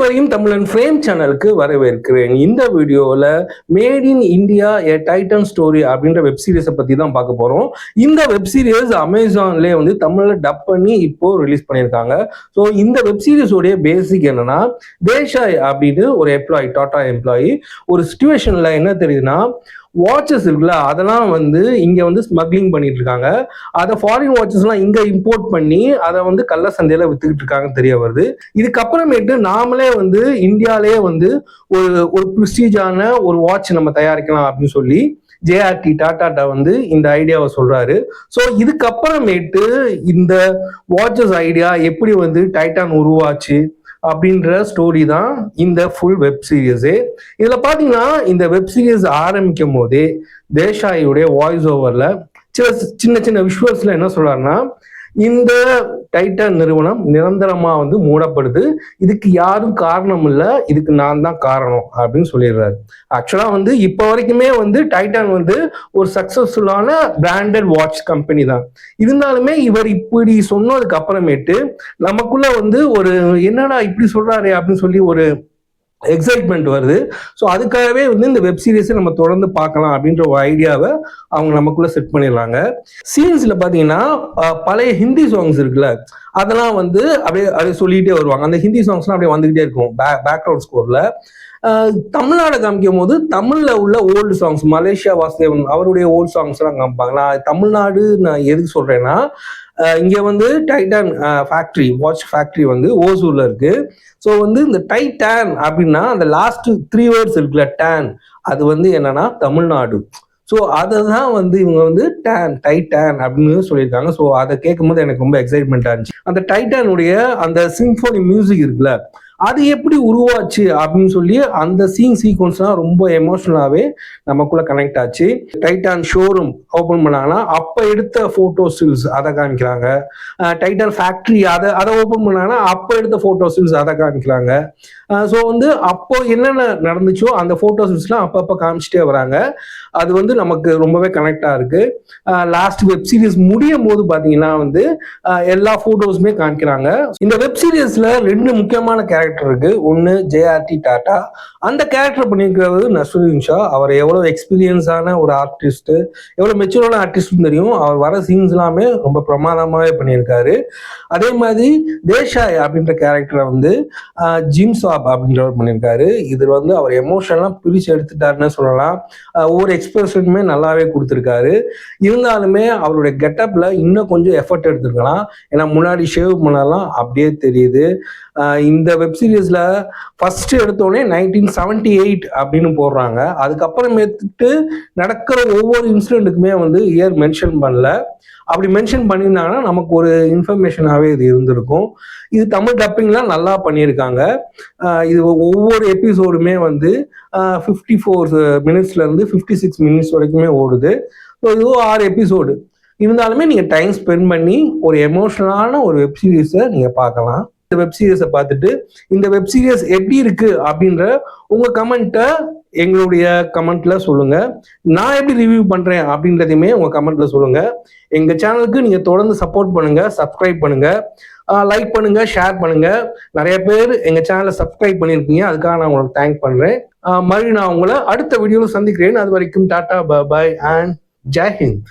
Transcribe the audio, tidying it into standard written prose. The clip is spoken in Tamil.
அனைவரையும் தமிழன் ஃப்ரேம் சேனலுக்கு வரவேற்கிறேன். இந்த வீடியோவில் made in India A Titan story அப்படின்ற வெப் சீரிஸை பற்றி தான் பார்க்க போகிறோம். இந்த வெப் சீரிஸ் அமேசான்லேயே வந்து தமிழில் டப் பண்ணி இப்போ ரிலீஸ் பண்ணியிருக்காங்க. ஸோ இந்த வெப் சீரிஸோடைய பேசிக் என்னன்னா, தேசாய் அப்படின்னு ஒரு எம்ப்ளாயி, டாடா எம்ப்ளாயி, ஒரு சுச்சுவேஷனில் என்ன தெரியுதுன்னா, வாட்சஸ் இருக்குல்ல, அதெல்லாம் வந்து இங்கே வந்து ஸ்மக்லிங் பண்ணிட்டு இருக்காங்க. அதை ஃபாரின் வாட்சஸ்லாம் இங்கே இம்போர்ட் பண்ணி அதை வந்து கள்ள சந்தையில் வித்துக்கிட்டு இருக்காங்கன்னு தெரிய வருது. இதுக்கப்புறமேட்டு நாமளே வந்து இந்தியாவிலேயே வந்து ஒரு ப்ரெஸ்டீஜான ஒரு வாட்ச் நம்ம தயாரிக்கலாம் அப்படின்னு சொல்லி ஜேஆர்டி டாடா வந்து இந்த ஐடியாவை சொல்றாரு. ஸோ இதுக்கப்புறமேட்டு இந்த வாட்சஸ் ஐடியா எப்படி வந்து டைட்டான் உருவாச்சு அப்படின்ற ஸ்டோரி தான் இந்த ஃபுல் வெப் சீரிஸே. இதுல பாத்தீங்கன்னா இந்த வெப் சீரிஸ் ஆரம்பிக்கும் போதே தேசாயுடைய வாய்ஸ் ஓவர்ல சின்ன சின்ன விஷுவல்ஸ்ல என்ன சொல்றாருன்னா, இந்த டைட்டன் நிறுவனம் நிரந்தரமா வந்து மூடப்படுது, இதுக்கு யாரும் காரணம் இல்லை, இதுக்கு நான் தான் காரணம் அப்படின்னு சொல்லிடுறாரு. ஆக்சுவலா வந்து இப்போ வரைக்குமே வந்து டைட்டன் வந்து ஒரு சக்சஸ்ஃபுல்லான பிராண்டட் வாட்ச் கம்பெனி தான். இருந்தாலுமே இவர் இப்படி சொன்னதுக்கு அப்புறமேட்டு நமக்குள்ள வந்து ஒரு என்னடா இப்படி சொல்றாரு அப்படின்னு சொல்லி ஒரு எக்ஸைட்மெண்ட் வருது. ஸோ அதுக்காகவே வந்து இந்த வெப் சீரிஸை நம்ம தொடர்ந்து பார்க்கலாம் அப்படின்ற ஒரு ஐடியாவை அவங்க நமக்குள்ள செட் பண்ணிடுறாங்க. சீன்ஸ்ல பார்த்தீங்கன்னா பழைய ஹிந்தி சாங்ஸ் இருக்குல்ல, அதெல்லாம் வந்து அப்படியே சொல்லிகிட்டே வருவாங்க. அந்த ஹிந்தி சாங்ஸ்லாம் அப்படியே வந்துகிட்டே இருக்கும் பேக்ரவுண்ட் ஸ்கோர்ல. தமிழ்நாடு காமிக்கும் போது தமிழ்ல உள்ள ஓல்டு சாங்ஸ், மலேசியா வாசுதேவன் அவருடைய ஓல்டு சாங்ஸ் எல்லாம் காமிப்பாங்க. நான் தமிழ்நாடு நான் எதுக்கு சொல்றேன்னா, இங்க வந்து டைட்டன் ஃபேக்டரி, வாட்ச் ஃபேக்டரி வந்து ஓசூர்ல இருக்கு. ஸோ வந்து இந்த டைட்டன் அப்படின்னா அந்த லாஸ்ட் 3 வேர்ட்ஸ் இருக்குல்ல, டேன், அது வந்து என்னன்னா தமிழ்நாடு. ஸோ அதை தான் வந்து இவங்க வந்து டைட்டன் அப்படின்னு சொல்லியிருக்காங்க. ஸோ அதை கேட்கும்போது எனக்கு ரொம்ப எக்ஸைட்மெண்ட்டாக இருந்துச்சு. அந்த டைட்டானுடைய அந்த சிம்ஃபோனி மியூசிக் இருக்குல்ல, அது எப்படி உருவாச்சு அப்படின்னு சொல்லி அந்த சீக்வன்ஸ்லாம் ரொம்ப எமோஷனலாகவே நமக்குள்ள கனெக்ட் ஆச்சு. டைட்டான் ஷோரூம் ஓப்பன் பண்ணாங்கன்னா அப்போ எடுத்த ஃபோட்டோ ஸ்டில்ஸ் அதை காமிக்கிறாங்க. டைட்டன் ஃபேக்ட்ரி அதை ஓப்பன் பண்ணாங்கன்னா அப்போ எடுத்த ஃபோட்டோ ஸ்டில்ஸ் அதை காமிக்கிறாங்க. ஸோ வந்து அப்போ என்னென்ன நடந்துச்சோ அந்த ஃபோட்டோ ஸ்டில்ஸ்லாம் அப்பப்போ காமிச்சிட்டே வராங்க. அது வந்து நமக்கு ரொம்பவே கனெக்டாக இருக்கு. லாஸ்ட் வெப் சீரிஸ் முடியும் போது பார்த்தீங்கன்னா வந்து எல்லா ஃபோட்டோஸுமே காமிக்கிறாங்க. இந்த வெப் சீரிஸ்ல 2 முக்கியமான கேரக்டர் இருக்கு. ஒன்று ஜேஆர்டி டாடா, அந்த கேரக்டர் பண்ணியிருக்கிறது நஸ்ருதீன் ஷா. அவர் எவ்வளோ எக்ஸ்பீரியன்ஸான ஒரு ஆர்டிஸ்ட், எவ்வளோ மெச்சூரான ஆர்டிஸ்ட்னு தெரியும். அவர் வர சீன்ஸ் எல்லாமே ரொம்ப பிரமாதமாகவே பண்ணியிருக்காரு. அதே மாதிரி தேசாய் அப்படின்ற கேரக்டரை வந்து ஜிம் சாப் அப்படின்றவர் பண்ணியிருக்காரு. இது வந்து அவர் எமோஷன்லாம் பிரித்து எடுத்துட்டாருன்னு சொல்லலாம். ஒவ்வொரு எக்ஸ்பிரஷனுமே நல்லாவே கொடுத்துருக்காரு. இருந்தாலுமே அவருடைய கெட்டப்ல இன்னும் கொஞ்சம் எஃபர்ட் எடுத்துருக்கலாம். ஏன்னா முன்னாடி ஷேவ் பண்ணலாம் அப்படியே தெரியுது. இந்த வெப் சீரிஸ்ல ஃபர்ஸ்ட் எடுத்தோடனே 1978 அப்படின்னு போடுறாங்க. அதுக்கப்புறமேட்டு நடக்கிற ஒவ்வொரு இன்சிடென்ட்டுக்குமே வந்து இயர் மென்ஷன் பண்ணல. அப்படி மென்ஷன் பண்ணியிருந்தாங்கன்னா நமக்கு ஒரு இன்ஃபர்மேஷனாகவே இது இருந்திருக்கும். இது தமிழ் டப்பிங்லாம் நல்லா பண்ணியிருக்காங்க. இது ஒவ்வொரு எபிசோடுமே வந்து 54 மினிட்ஸ்ல இருந்து 56 மினிட்ஸ் வரைக்குமே ஓடுது. ஸோ இதுவும் 6 எபிசோடு. இருந்தாலுமே நீங்கள் டைம் ஸ்பெண்ட் பண்ணி ஒரு எமோஷனலான ஒரு வெப் சீரிஸை நீங்கள் பார்க்கலாம். இந்த வெப் சீரிஸை பார்த்துட்டு இந்த வெப் சீரிஸ் எப்படி இருக்கு அப்படின்ற உங்க கமெண்ட்டை எங்களுடைய கமெண்ட்ல சொல்லுங்க. நான் எப்படி ரிவ்யூ பண்றேன் அப்படின்றதையுமே உங்க கமெண்ட்ல சொல்லுங்க. எங்க சேனலுக்கு நீங்க தொடர்ந்து சப்போர்ட் பண்ணுங்க, சப்ஸ்கிரைப் பண்ணுங்க, லைக் பண்ணுங்க, ஷேர் பண்ணுங்க. நிறைய பேர் எங்க சேனலை சப்ஸ்கிரைப் பண்ணியிருக்கீங்க, அதுக்காக நான் உங்களுக்கு தேங்க் பண்றேன். மறுபடியும் நான் உங்களை அடுத்த வீடியோவில் சந்திக்கிறேன். அது வரைக்கும் டாடா, பாய் அண்ட் ஜெய் ஹிந்த்.